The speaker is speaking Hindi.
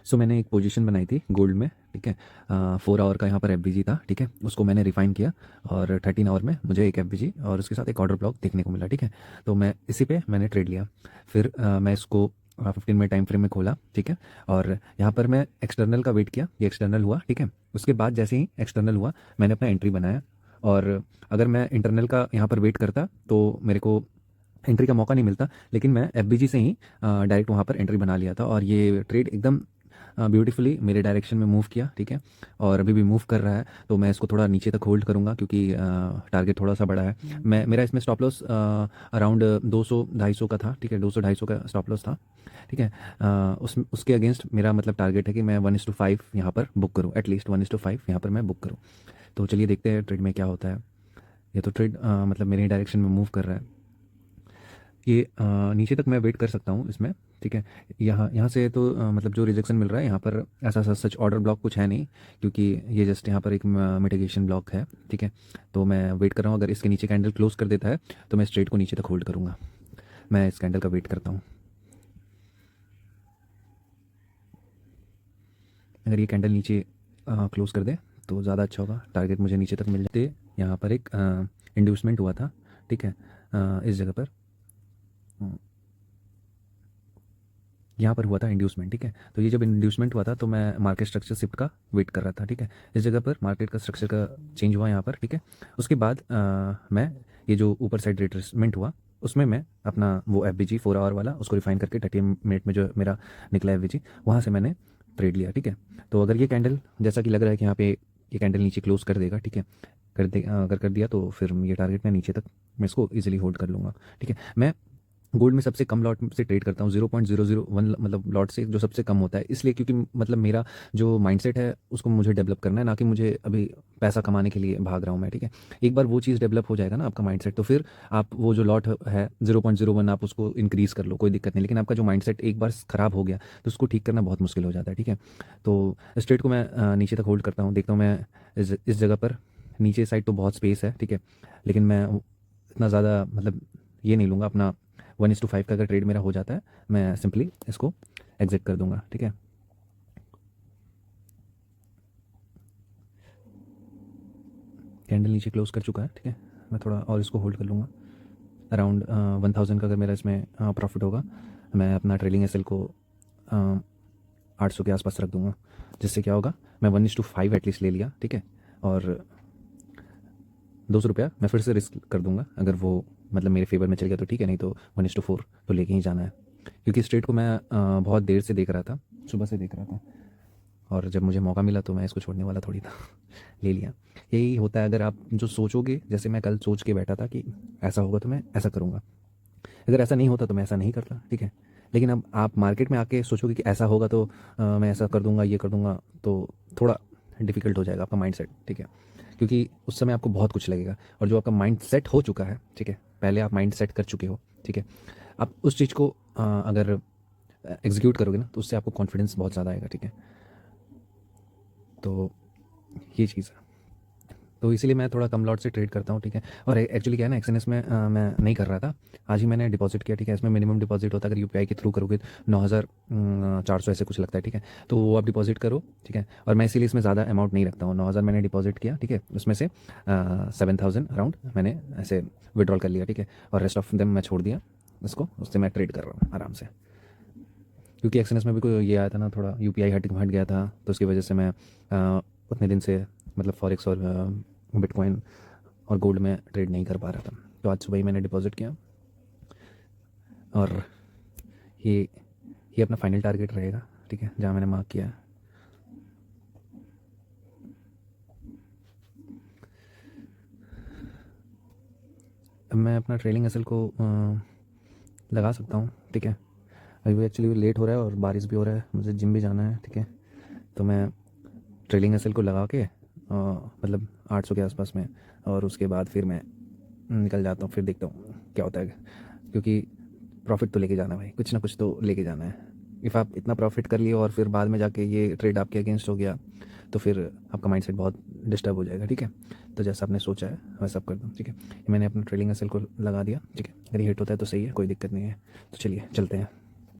सो मैंने एक पोजीशन बनाई थी गोल्ड में, ठीक है। 4 आवर का यहाँ पर एफबीजी था, ठीक है। उसको मैंने रिफाइन किया और 13 आवर में मुझे एक एफबीजी और उसके साथ एक ऑर्डर ब्लॉक देखने को मिला, ठीक है। तो मैं इसी पे मैंने ट्रेड लिया। फिर मैं इसको 15 मिनट टाइम फ्रेम में खोला, ठीक है। और यहाँ पर मैं एक्सटर्नल का वेट किया, ये एक्सटर्नल हुआ, ठीक है। उसके बाद जैसे ही एक्सटर्नल हुआ मैंने अपना एंट्री बनाया। और अगर मैं इंटरनल का यहाँ पर वेट करता तो मेरे को एंट्री का मौका नहीं मिलता, लेकिन मैं एफबीजी से ही डायरेक्ट वहाँ पर एंट्री बना लिया था और ये ट्रेड एकदम ब्यूटीफुली मेरे डायरेक्शन में मूव किया, ठीक है। और अभी भी मूव कर रहा है, तो मैं इसको थोड़ा नीचे तक होल्ड करूँगा क्योंकि टारगेट थोड़ा सा बड़ा है। मैं मेरा इसमें स्टॉप लॉस अराउंड 200-250 का था, ठीक है। 200-250 का स्टॉप लॉस था, ठीक है। उसके अगेंस्ट मेरा मतलब टारगेट है कि मैं 1:5 यहाँ पर बुक करूँ, एटलीस्ट 1:5 यहाँ पर मैं बुक करूँ। तो चलिए देखते हैं ट्रेड में क्या होता है। ये तो ट्रेड मतलब मेरे डायरेक्शन में मूव कर रहा है। ये नीचे तक मैं वेट कर सकता हूँ इसमें, ठीक है। यहाँ यहाँ से तो मतलब जो रिजेक्शन मिल रहा है यहाँ पर ऐसा सच ऑर्डर ब्लॉक कुछ है नहीं, क्योंकि ये जस्ट यहाँ पर एक मिटिगेशन ब्लॉक है, ठीक है। तो मैं वेट कर रहा हूँ, अगर इसके नीचे कैंडल क्लोज कर देता है तो मैं स्ट्रेट को नीचे तक होल्ड करूँगा। मैं इस कैंडल का वेट करता हूँ। अगर ये कैंडल नीचे क्लोज कर दे तो ज़्यादा अच्छा होगा, टारगेट मुझे नीचे तक मिल जाते। यहाँ पर एक इंड्यूसमेंट हुआ था, ठीक है। इस जगह पर यहाँ पर हुआ था इंड्यूसमेंट, ठीक है। तो ये जब इंड्यूसमेंट हुआ था तो मैं मार्केट स्ट्रक्चर शिफ्ट का वेट कर रहा था, ठीक है। इस जगह पर मार्केट का स्ट्रक्चर का चेंज हुआ यहाँ पर, ठीक है। उसके बाद मैं ये जो ऊपर साइड रिट्रेसमेंट हुआ उसमें मैं अपना वो एफ बी जी 4 आवर वाला उसको रिफाइन करके 30 मिनट में जो मेरा निकला एफ बी जी, वहाँ से मैंने ट्रेड लिया, ठीक है। तो अगर ये कैंडल जैसा कि लग रहा है कि यहाँ पे ये कैंडल नीचे क्लोज कर देगा, ठीक है। कर दे अगर कर दिया तो फिर ये टारगेट मैं नीचे तक मैं इसको इजीली होल्ड कर लूँगा, ठीक है। मैं गोल्ड में सबसे कम लॉट से ट्रेड करता हूँ, 0.001 मतलब लॉट से जो सबसे कम होता है, इसलिए क्योंकि मतलब मेरा जो माइंडसेट है उसको मुझे डेवलप करना है, ना कि मुझे अभी पैसा कमाने के लिए भाग रहा हूँ मैं, ठीक है। एक बार वो चीज़ डेवलप हो जाएगा ना आपका माइंडसेट, तो फिर आप वो जो लॉट है 0.01 आप उसको इंक्रीज़ कर लो, कोई दिक्कत नहीं। लेकिन आपका जो माइंडसेट एक बार ख़राब हो गया तो उसको ठीक करना बहुत मुश्किल हो जाता है, ठीक है। तो इस ट्रेड को मैं नीचे तक होल्ड करता हूँ, देखता हूँ मैं इस जगह पर नीचे साइड तो बहुत स्पेस है, ठीक है। लेकिन मैं इतना ज़्यादा मतलब ये नहीं लूँगा अपना 1:5 का। अगर ट्रेड मेरा हो जाता है मैं सिंपली इसको एग्जिट कर दूंगा, ठीक है। कैंडल नीचे क्लोज कर चुका है, ठीक है। मैं थोड़ा और इसको होल्ड कर लूँगा। अराउंड 1000 का अगर मेरा इसमें प्रॉफिट होगा, मैं अपना ट्रेलिंग एसएल को 800 के आसपास रख दूंगा, जिससे क्या होगा मैं 1:5 एटलीस्ट ले लिया, ठीक है। और 200 रुपया मैं फिर से रिस्क कर दूंगा, अगर वो मतलब मेरे फेवर में चल गया तो ठीक है, नहीं तो 1:4 तो लेके ही जाना है। क्योंकि इस ट्रेड को मैं बहुत देर से देख रहा था, सुबह से देख रहा था, और जब मुझे मौका मिला तो मैं इसको छोड़ने वाला थोड़ी था। ले लिया। यही होता है, अगर आप जो सोचोगे, जैसे मैं कल सोच के बैठा था कि ऐसा होगा तो मैं ऐसा करूँगा, अगर ऐसा नहीं होता तो मैं ऐसा नहीं करता, ठीक है। लेकिन अब आप मार्केट में आके सोचोगे कि ऐसा होगा तो मैं ऐसा कर दूंगा, ये कर दूंगा, तो थोड़ा डिफिकल्ट हो जाएगा आपका माइंड सेट, ठीक है। क्योंकि उस समय आपको बहुत कुछ लगेगा, और जो आपका माइंड सेट हो चुका है, ठीक है, पहले आप माइंड सेट कर चुके हो, ठीक है, आप उस चीज़ को अगर एग्जीक्यूट करोगे ना तो उससे आपको कॉन्फिडेंस बहुत ज़्यादा आएगा, ठीक है। तो ये चीज़ है, तो इसीलिए मैं थोड़ा कम लॉट से ट्रेड करता हूँ, ठीक है। और एक्चुअली क्या है ना, एक्सएनएस में मैं नहीं कर रहा था, आज ही मैंने डिपॉजिट किया, ठीक है। इसमें मिनिमम डिपॉजिट होता है, अगर यूपीआई के थ्रू करोगे 9400 ऐसे कुछ लगता है, ठीक है। तो वो आप डिपॉजिट करो, ठीक है। और मैं इसीलिए इसमें ज़्यादा अमाउंट नहीं रखता हूँ, 9000 मैंने डिपॉजिट किया, ठीक है। उसमें से 7000 अराउंड मैंने ऐसे विड्रॉल कर लिया, ठीक है। और रेस्ट ऑफ देम मैं छोड़ दिया इसको, उससे मैं ट्रेड कर रहा हूँ आराम से। क्योंकि एक्सएनएस में भी कोई ये आया था ना, थोड़ा यूपीआई हट हट गया था, तो उसकी वजह से मैं उतने दिन से मतलब फॉरेक्स और बिटकॉइन और गोल्ड में ट्रेड नहीं कर पा रहा था। तो आज सुबह ही मैंने डिपॉजिट किया, और ये ये अपना फाइनल टारगेट रहेगा, ठीक है, जहाँ मैंने मार्क किया है। अब मैं अपना ट्रेलिंग एसएल को लगा सकता हूँ, ठीक है। अभी भी एक्चुअली लेट हो रहा है और बारिश भी हो रहा है, मुझे जिम भी जाना है, ठीक है। तो मैं ट्रेलिंग एसएल को लगा के मतलब 800 के आसपास में, और उसके बाद फिर मैं निकल जाता हूँ, फिर देखता हूँ क्या होता है। क्योंकि प्रॉफिट तो लेके जाना है भाई, कुछ ना कुछ तो लेके जाना है। इफ़ आप इतना प्रॉफिट कर लिए और फिर बाद में जाके ये ट्रेड आपके अगेंस्ट हो गया तो फिर आपका माइंडसेट बहुत डिस्टर्ब हो जाएगा, ठीक है। तो जैसा आपने सोचा है वैसा आप कर दो, ठीक है। मैंने अपना ट्रेलिंग एसएल को लगा दिया, ठीक है। अगर ये हिट होता है तो सही है, कोई दिक्कत नहीं है। तो चलिए चलते हैं।